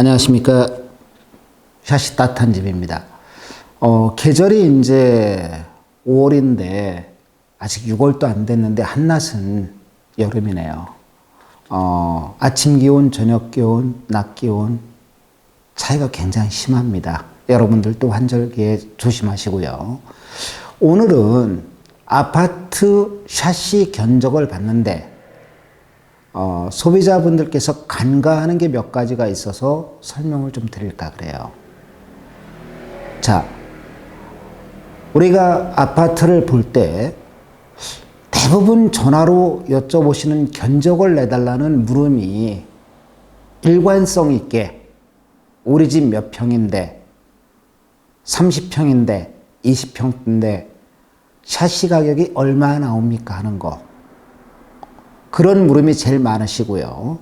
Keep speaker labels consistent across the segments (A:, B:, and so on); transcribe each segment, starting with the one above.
A: 안녕하십니까. 샷이 따뜻한 집입니다. 계절이 이제 5월인데 아직 6월도 안 됐는데 한낮은 여름이네요. 아침 기온, 저녁 기온, 낮 기온 차이가 굉장히 심합니다. 여러분들도 환절기에 조심하시고요. 오늘은 아파트 샤시 견적을 봤는데 소비자분들께서 간과하는 게 몇 가지가 있어서 설명을 좀 드릴까 그래요. 자, 우리가 아파트를 볼 때 대부분 전화로 여쭤보시는 견적을 내달라는 물음이 일관성 있게 우리 집 몇 평인데 30평인데 20평인데 샤시 가격이 얼마 나옵니까 하는 거, 그런 물음이 제일 많으시고요.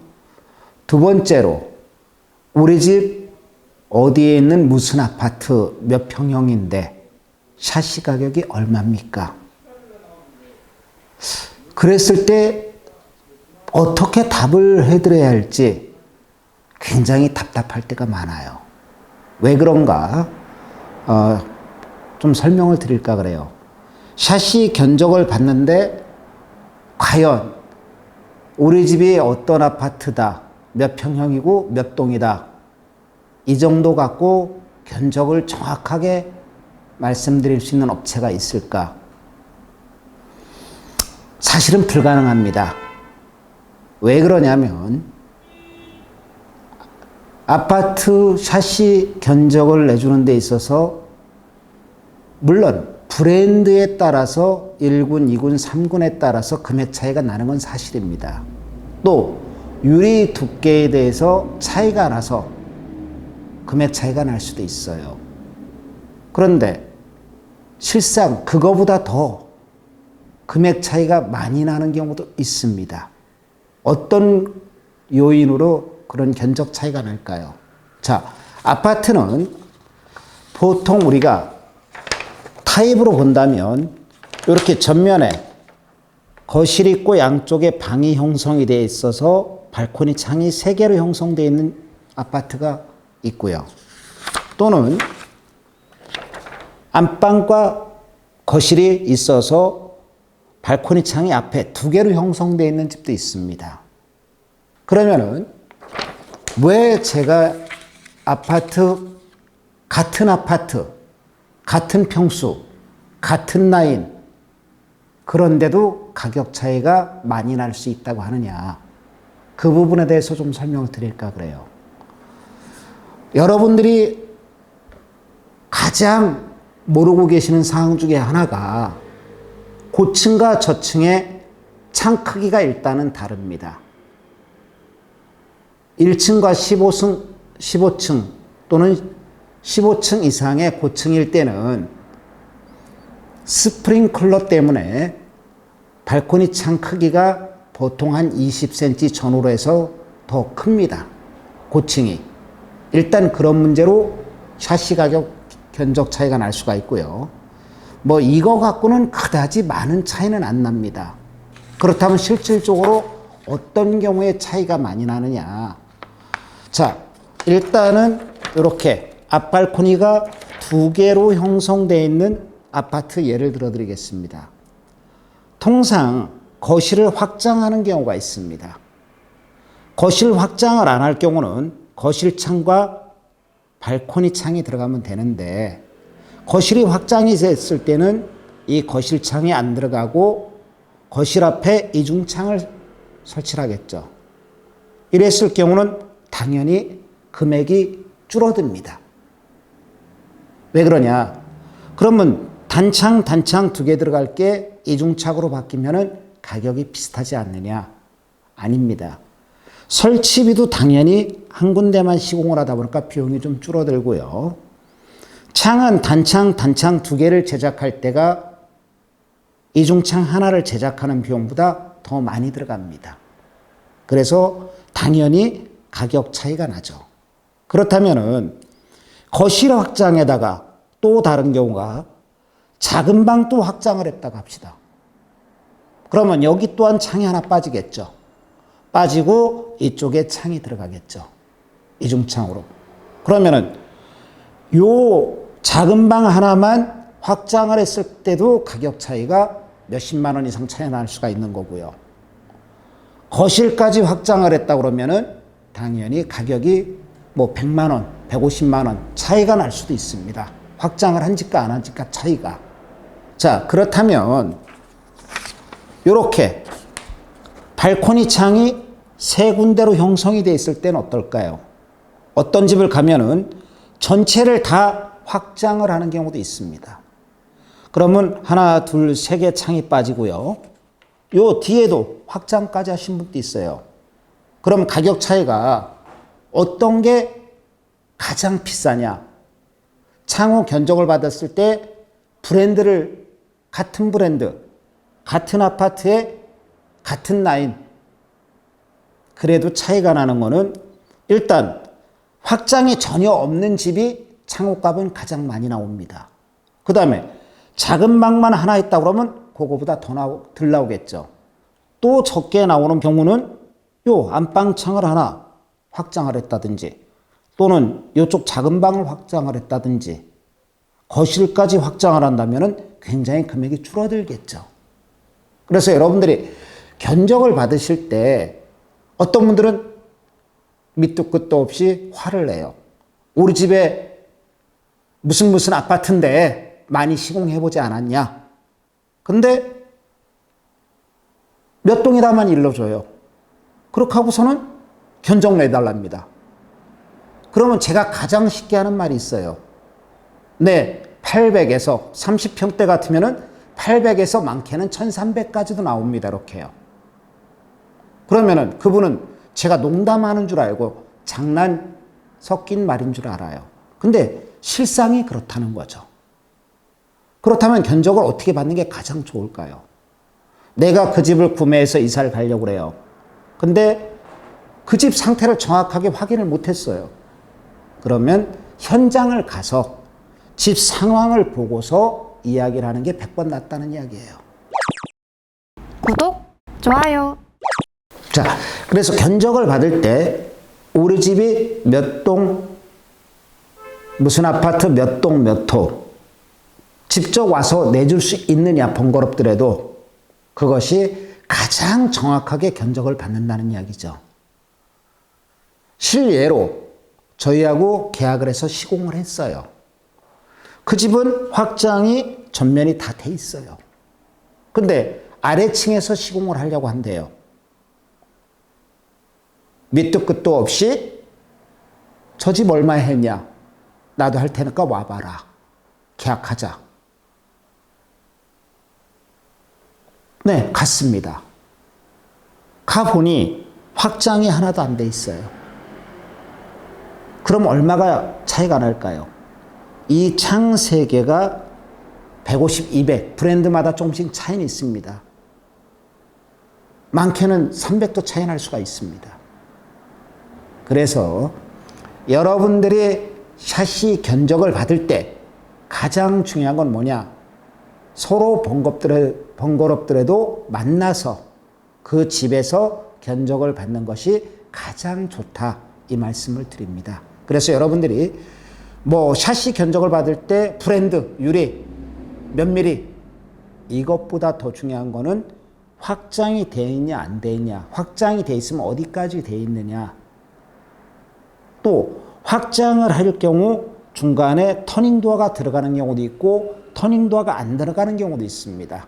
A: 두 번째로 우리 집 어디에 있는 무슨 아파트 몇 평형인데 샤시 가격이 얼마입니까? 그랬을 때 어떻게 답을 해드려야 할지 굉장히 답답할 때가 많아요. 왜 그런가? 좀 설명을 드릴까 그래요. 샤시 견적을 봤는데 과연 우리 집이 어떤 아파트다, 몇 평형이고 몇 동이다, 이 정도 갖고 견적을 정확하게 말씀드릴 수 있는 업체가 있을까? 사실은 불가능합니다. 왜 그러냐면 아파트 샤시 견적을 내주는 데 있어서 물론 브랜드에 따라서 1군, 2군, 3군에 따라서 금액 차이가 나는 건 사실입니다. 또 유리 두께에 대해서 차이가 나서 금액 차이가 날 수도 있어요. 그런데 실상 그거보다 더 금액 차이가 많이 나는 경우도 있습니다. 어떤 요인으로 그런 견적 차이가 날까요? 자, 아파트는 보통 우리가 타입으로 본다면 이렇게 전면에 거실 있고 양쪽에 방이 형성이 되어 있어서 발코니 창이 3개로 형성되어 있는 아파트가 있고요. 또는 안방과 거실이 있어서 발코니 창이 앞에 2개로 형성되어 있는 집도 있습니다. 그러면은 왜 제가 같은 아파트, 같은 평수, 같은 라인, 그런데도 가격 차이가 많이 날 수 있다고 하느냐, 그 부분에 대해서 좀 설명을 드릴까 그래요. 여러분들이 가장 모르고 계시는 사항 중에 하나가 고층과 저층의 창 크기가 일단은 다릅니다. 1층과 15층 또는 15층 이상의 고층일 때는 스프링클러 때문에 발코니 창 크기가 보통 한 20cm 전후로 해서 더 큽니다. 고층이. 일단 그런 문제로 샤시 가격 견적 차이가 날 수가 있고요. 뭐 이거 갖고는 그다지 많은 차이는 안 납니다. 그렇다면 실질적으로 어떤 경우에 차이가 많이 나느냐. 자, 일단은 이렇게 앞발코니가 2개로 형성되어 있는 아파트 예를 들어 드리겠습니다. 통상 거실을 확장하는 경우가 있습니다. 거실 확장을 안 할 경우는 거실 창과 발코니 창이 들어가면 되는데, 거실이 확장이 됐을 때는 이 거실 창이 안 들어가고 거실 앞에 이중창을 설치를 하겠죠. 이랬을 경우는 당연히 금액이 줄어듭니다. 왜 그러냐? 그러면 단창 2개 들어갈 게 이중창으로 바뀌면은 가격이 비슷하지 않느냐? 아닙니다. 설치비도 당연히 한 군데만 시공을 하다 보니까 비용이 좀 줄어들고요. 창은 단창 2개를 제작할 때가 이중창 하나를 제작하는 비용보다 더 많이 들어갑니다. 그래서 당연히 가격 차이가 나죠. 그렇다면은 거실 확장에다가 또 다른 경우가 작은 방 또 확장을 했다고 합시다. 그러면 여기 또한 창이 하나 빠지겠죠. 빠지고 이쪽에 창이 들어가겠죠. 이중창으로. 그러면은 요 작은 방 하나만 확장을 했을 때도 가격 차이가 몇십만 원 이상 차이 날 수가 있는 거고요. 거실까지 확장을 했다 그러면은 당연히 가격이 뭐 100만 원, 150만 원 차이가 날 수도 있습니다. 확장을 한 집과 안 한 집과 차이가. 자, 그렇다면 요렇게 발코니 창이 세 군데로 형성이 되어 있을 때는 어떨까요? 어떤 집을 가면은 전체를 다 확장을 하는 경우도 있습니다. 그러면 하나, 둘, 세 개 창이 빠지고요. 요 뒤에도 확장까지 하신 분도 있어요. 그럼 가격 차이가 어떤 게 가장 비싸냐? 창호 견적을 받았을 때 브랜드를 같은 브랜드, 같은 아파트에 같은 라인 그래도 차이가 나는 거는 일단 확장이 전혀 없는 집이 창호값은 가장 많이 나옵니다. 그 다음에 작은 방만 하나 있다 그러면 그거보다 덜 나오겠죠. 또 적게 나오는 경우는 요 안방창을 하나 확장을 했다든지 또는 이쪽 작은 방을 확장을 했다든지 거실까지 확장을 한다면 굉장히 금액이 줄어들겠죠. 그래서 여러분들이 견적을 받으실 때 어떤 분들은 밑도 끝도 없이 화를 내요. 우리 집에 무슨 아파트인데 많이 시공해보지 않았냐. 근데 몇 동이라만 일러줘요. 그렇게 하고서는 견적 내달랍니다. 그러면 제가 가장 쉽게 하는 말이 있어요. 네, 800에서 30평대 같으면은 800에서 많게는 1300까지도 나옵니다. 이렇게요. 그러면은 그분은 제가 농담하는 줄 알고 장난 섞인 말인 줄 알아요. 근데 실상이 그렇다는 거죠. 그렇다면 견적을 어떻게 받는 게 가장 좋을까요? 내가 그 집을 구매해서 이사를 가려고 그래요. 근데 그 집 상태를 정확하게 확인을 못했어요. 그러면 현장을 가서 집 상황을 보고서 이야기를 하는 게 100번 낫다는 이야기예요.
B: 구독, 좋아요.
A: 자, 그래서 견적을 받을 때 우리 집이 몇 동, 무슨 아파트 몇 동 몇 호 직접 와서 내줄 수 있느냐 번거롭더라도 그것이 가장 정확하게 견적을 받는다는 이야기죠. 실예로 저희하고 계약을 해서 시공을 했어요. 그 집은 확장이 전면이 다 돼 있어요. 근데 아래층에서 시공을 하려고 한대요. 밑도 끝도 없이 저 집 얼마에 했냐? 나도 할 테니까 와봐라. 계약하자. 네, 갔습니다. 가보니 확장이 하나도 안 돼 있어요. 그럼 얼마가 차이가 날까요? 이 창 3개가 150, 200 브랜드마다 조금씩 차이는 있습니다. 많게는 300도 차이 날 수가 있습니다. 그래서 여러분들이 샤시 견적을 받을 때 가장 중요한 건 뭐냐? 서로 번거롭더라도 만나서 그 집에서 견적을 받는 것이 가장 좋다. 이 말씀을 드립니다. 그래서 여러분들이 뭐 샤시 견적을 받을 때 브랜드, 유리, 몇 미리 이것보다 더 중요한 거는 확장이 돼 있냐 안 돼 있냐. 확장이 돼 있으면 어디까지 돼 있느냐. 또 확장을 할 경우 중간에 터닝도어가 들어가는 경우도 있고 터닝도어가 안 들어가는 경우도 있습니다.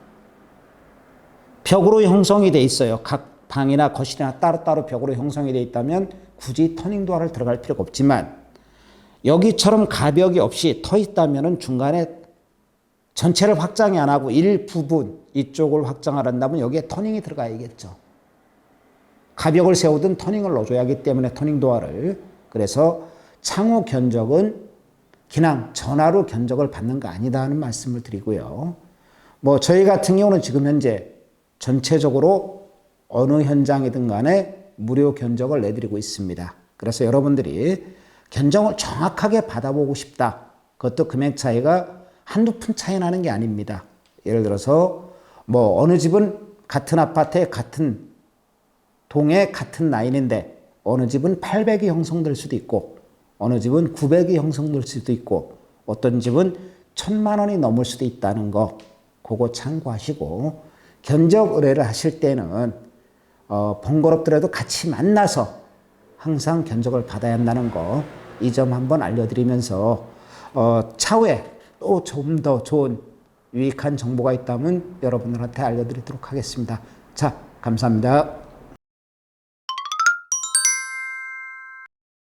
A: 벽으로 형성이 돼 있어요. 각 방이나 거실이나 따로따로 벽으로 형성이 돼 있다면 굳이 터닝도어를 들어갈 필요가 없지만 여기처럼 가벽이 없이 터 있다면 중간에 전체를 확장이 안 하고 일부분 이쪽을 확장을 한다면 여기에 터닝이 들어가야겠죠. 가벽을 세우든 터닝을 넣어줘야 하기 때문에 터닝도어를. 그래서 창호 견적은 그냥 전화로 견적을 받는 거 아니다 하는 말씀을 드리고요. 뭐 저희 같은 경우는 지금 현재 전체적으로 어느 현장이든 간에 무료 견적을 내드리고 있습니다. 그래서 여러분들이 견적을 정확하게 받아보고 싶다. 그것도 금액 차이가 한두 푼 차이 나는 게 아닙니다. 예를 들어서 뭐 어느 집은 같은 아파트에 같은 동에 같은 라인인데 어느 집은 800이 형성될 수도 있고 어느 집은 900이 형성될 수도 있고 어떤 집은 1000만 원이 넘을 수도 있다는 거 그거 참고하시고 견적 의뢰를 하실 때는 번거롭더라도 같이 만나서 항상 견적을 받아야 한다는 거 이 점 한번 알려드리면서 차후에 또 좀 더 좋은 유익한 정보가 있다면 여러분들한테 알려드리도록 하겠습니다. 자, 감사합니다.